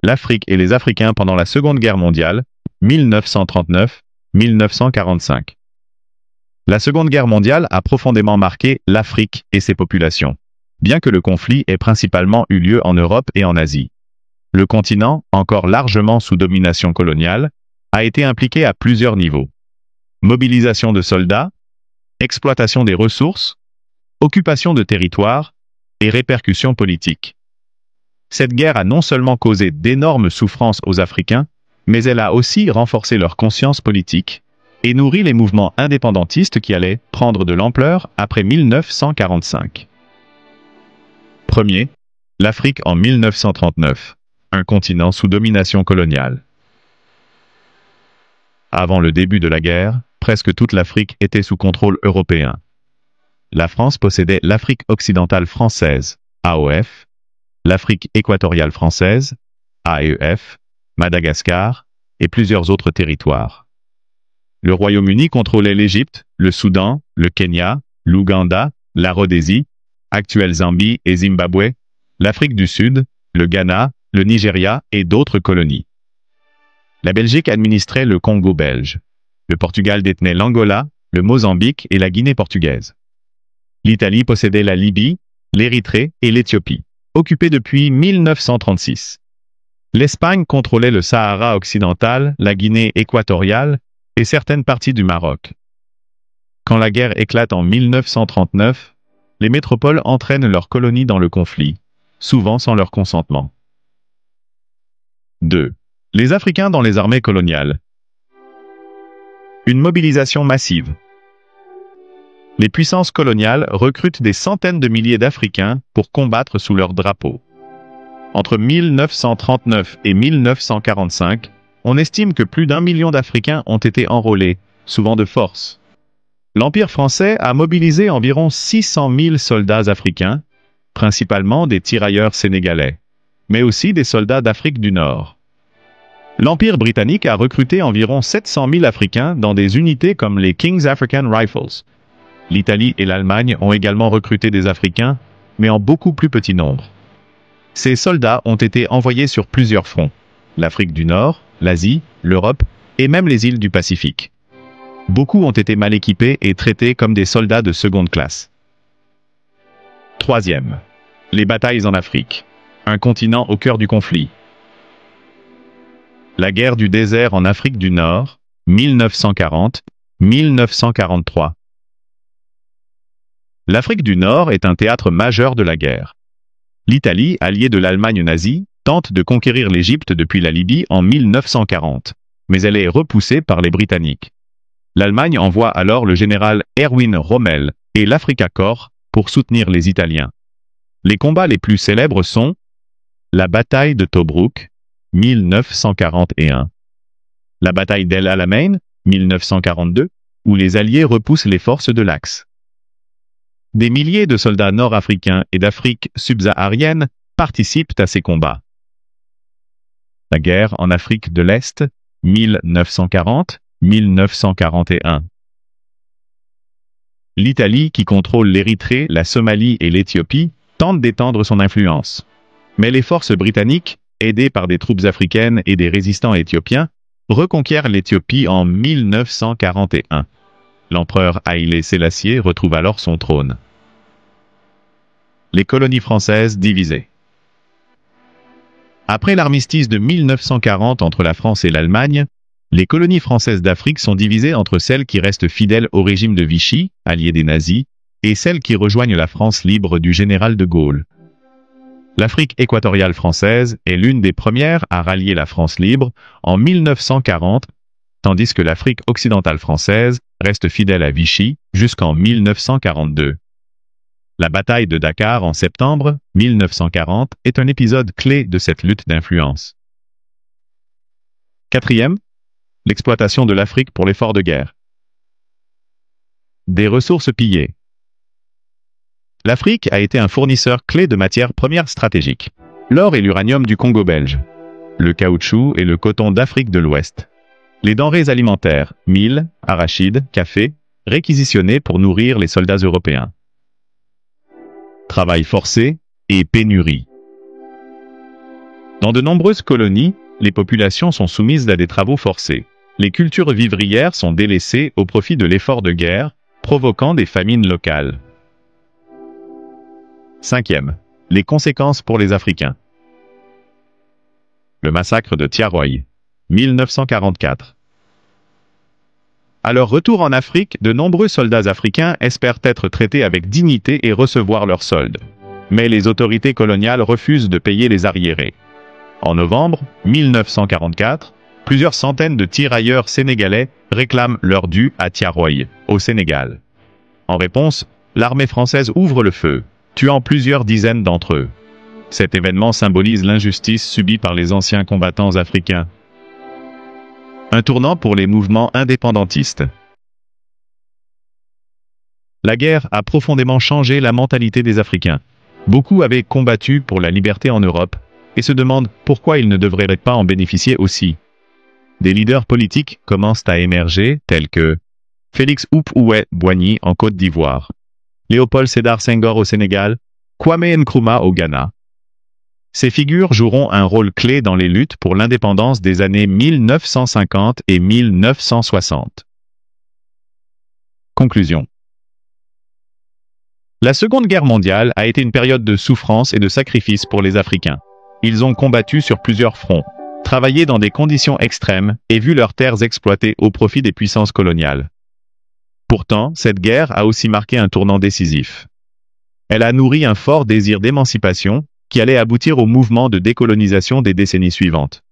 l'Afrique et les Africains pendant la Seconde Guerre mondiale, 1939-1945. La Seconde Guerre mondiale a profondément marqué l'Afrique et ses populations, bien que le conflit ait principalement eu lieu en Europe et en Asie. Le continent, encore largement sous domination coloniale, a été impliqué à plusieurs niveaux. Mobilisation de soldats, exploitation des ressources, occupation de territoires et répercussions politiques. Cette guerre a non seulement causé d'énormes souffrances aux Africains, mais elle a aussi renforcé leur conscience politique et nourri les mouvements indépendantistes qui allaient prendre de l'ampleur après 1945. Premier, l'Afrique en 1939, un continent sous domination coloniale. Avant le début de la guerre, presque toute l'Afrique était sous contrôle européen. La France possédait l'Afrique occidentale française, AOF, l'Afrique équatoriale française, AEF, Madagascar et plusieurs autres territoires. Le Royaume-Uni contrôlait l'Égypte, le Soudan, le Kenya, l'Ouganda, la Rhodésie, actuelle Zambie et Zimbabwe, l'Afrique du Sud, le Ghana, le Nigeria et d'autres colonies. La Belgique administrait le Congo belge. Le Portugal détenait l'Angola, le Mozambique et la Guinée portugaise. L'Italie possédait la Libye, l'Érythrée et l'Éthiopie, occupées depuis 1936. L'Espagne contrôlait le Sahara occidental, la Guinée équatoriale et certaines parties du Maroc. Quand la guerre éclate en 1939, les métropoles entraînent leurs colonies dans le conflit, souvent sans leur consentement. 2. Les Africains dans les armées coloniales. Une mobilisation massive. Les puissances coloniales recrutent des centaines de milliers d'Africains pour combattre sous leur drapeau. Entre 1939 et 1945, on estime que plus d'1 million d'Africains ont été enrôlés, souvent de force. L'Empire français a mobilisé environ 600 000 soldats africains, principalement des tirailleurs sénégalais, mais aussi des soldats d'Afrique du Nord. L'Empire britannique a recruté environ 700 000 Africains dans des unités comme les King's African Rifles. L'Italie et l'Allemagne ont également recruté des Africains, mais en beaucoup plus petit nombre. Ces soldats ont été envoyés sur plusieurs fronts: l'Afrique du Nord, l'Asie, l'Europe et même les îles du Pacifique. Beaucoup ont été mal équipés et traités comme des soldats de seconde classe. Troisième, les batailles en Afrique, un continent au cœur du conflit. La guerre du désert en Afrique du Nord, 1940-1943. L'Afrique du Nord est un théâtre majeur de la guerre. L'Italie, alliée de l'Allemagne nazie, tente de conquérir l'Égypte depuis la Libye en 1940, mais elle est repoussée par les Britanniques. L'Allemagne envoie alors le général Erwin Rommel et l'Africa Corps pour soutenir les Italiens. Les combats les plus célèbres sont la bataille de Tobrouk, 1941, la bataille d'El Alamein, 1942, où les Alliés repoussent les forces de l'Axe. Des milliers de soldats nord-africains et d'Afrique subsaharienne participent à ces combats. La guerre en Afrique de l'Est, 1940-1941. L'Italie, qui contrôle l'Érythrée, la Somalie et l'Éthiopie, tente d'étendre son influence. Mais les forces britanniques, aidées par des troupes africaines et des résistants éthiopiens, reconquièrent l'Éthiopie en 1941. L'empereur Haïlé Sélassié retrouve alors son trône. Les colonies françaises divisées. Après l'armistice de 1940 entre la France et l'Allemagne, les colonies françaises d'Afrique sont divisées entre celles qui restent fidèles au régime de Vichy, allié des nazis, et celles qui rejoignent la France libre du général de Gaulle. L'Afrique équatoriale française est l'une des premières à rallier la France libre en 1940, tandis que l'Afrique occidentale française reste fidèle à Vichy jusqu'en 1942. La bataille de Dakar en septembre 1940 est un épisode clé de cette lutte d'influence. Quatrième, l'exploitation de l'Afrique pour l'effort de guerre. Des ressources pillées. L'Afrique a été un fournisseur clé de matières premières stratégiques. L'or et l'uranium du Congo belge, le caoutchouc et le coton d'Afrique de l'Ouest. Les denrées alimentaires, mil, arachides, café, réquisitionnées pour nourrir les soldats européens. Travail forcé et pénurie. Dans de nombreuses colonies, les populations sont soumises à des travaux forcés. Les cultures vivrières sont délaissées au profit de l'effort de guerre, provoquant des famines locales. 5e. Les conséquences pour les Africains. Le massacre de Tiaroy, 1944. À leur retour en Afrique, de nombreux soldats africains espèrent être traités avec dignité et recevoir leur solde. Mais les autorités coloniales refusent de payer les arriérés. En novembre 1944, plusieurs centaines de tirailleurs sénégalais réclament leur dû à Tiaroy, au Sénégal. En réponse, l'armée française ouvre le feu, tuant plusieurs dizaines d'entre eux. Cet événement symbolise l'injustice subie par les anciens combattants africains. Un tournant pour les mouvements indépendantistes. La guerre a profondément changé la mentalité des Africains. Beaucoup avaient combattu pour la liberté en Europe et se demandent pourquoi ils ne devraient pas en bénéficier aussi. Des leaders politiques commencent à émerger, tels que Félix Houphouët-Boigny en Côte d'Ivoire, Léopold Sédar Senghor au Sénégal, Kwame Nkrumah au Ghana. Ces figures joueront un rôle clé dans les luttes pour l'indépendance des années 1950 et 1960. Conclusion. La Seconde Guerre mondiale a été une période de souffrance et de sacrifice pour les Africains. Ils ont combattu sur plusieurs fronts, travaillé dans des conditions extrêmes et vu leurs terres exploitées au profit des puissances coloniales. Pourtant, cette guerre a aussi marqué un tournant décisif. Elle a nourri un fort désir d'émancipation, qui allait aboutir au mouvement de décolonisation des décennies suivantes.